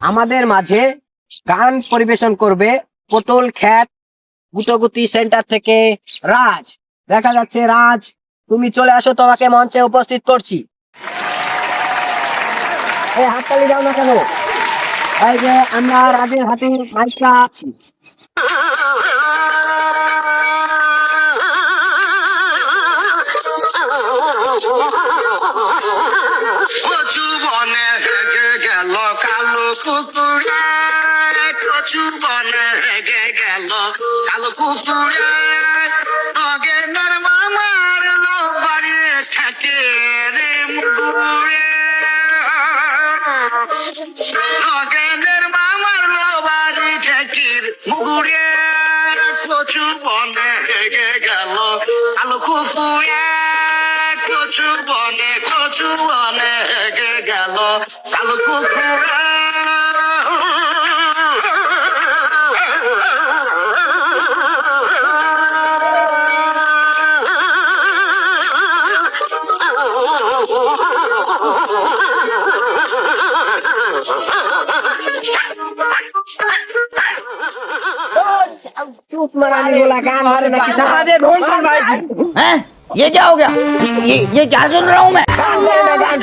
আমাদের মাঝে গান পরিবেশন করবে পটল খ্যাত গুতগুতি সেন্টার থেকে রাজ। দেখা যাচ্ছে রাজ, তুমি চলে আসো, তোমাকে মঞ্চে উপস্থিত করছি। এই হাততালি দাও না কেন? এই যে আমরা রাজের হাতে মাইকটা আছি। কচু বনে হেগে গেল কালো কুকুরে, কচু বনে হেগে গেল কালো কুকুরে, অগেনের মামার লো বাড়ি থাকে রে মুগুরে, অগেনের মামার লো বাড়ি ঠেকির মুগুরে, কচু বনে হেগে গেল কালো কুকুরে, কচু বনে হেগে গেল কালো কুকুরে। चुप मराने बोला गान वाले ना किसान दे ढोल सुन भाई। हैं? ये क्या हो गया? ये क्या सुन रहा हूँ मैं? गान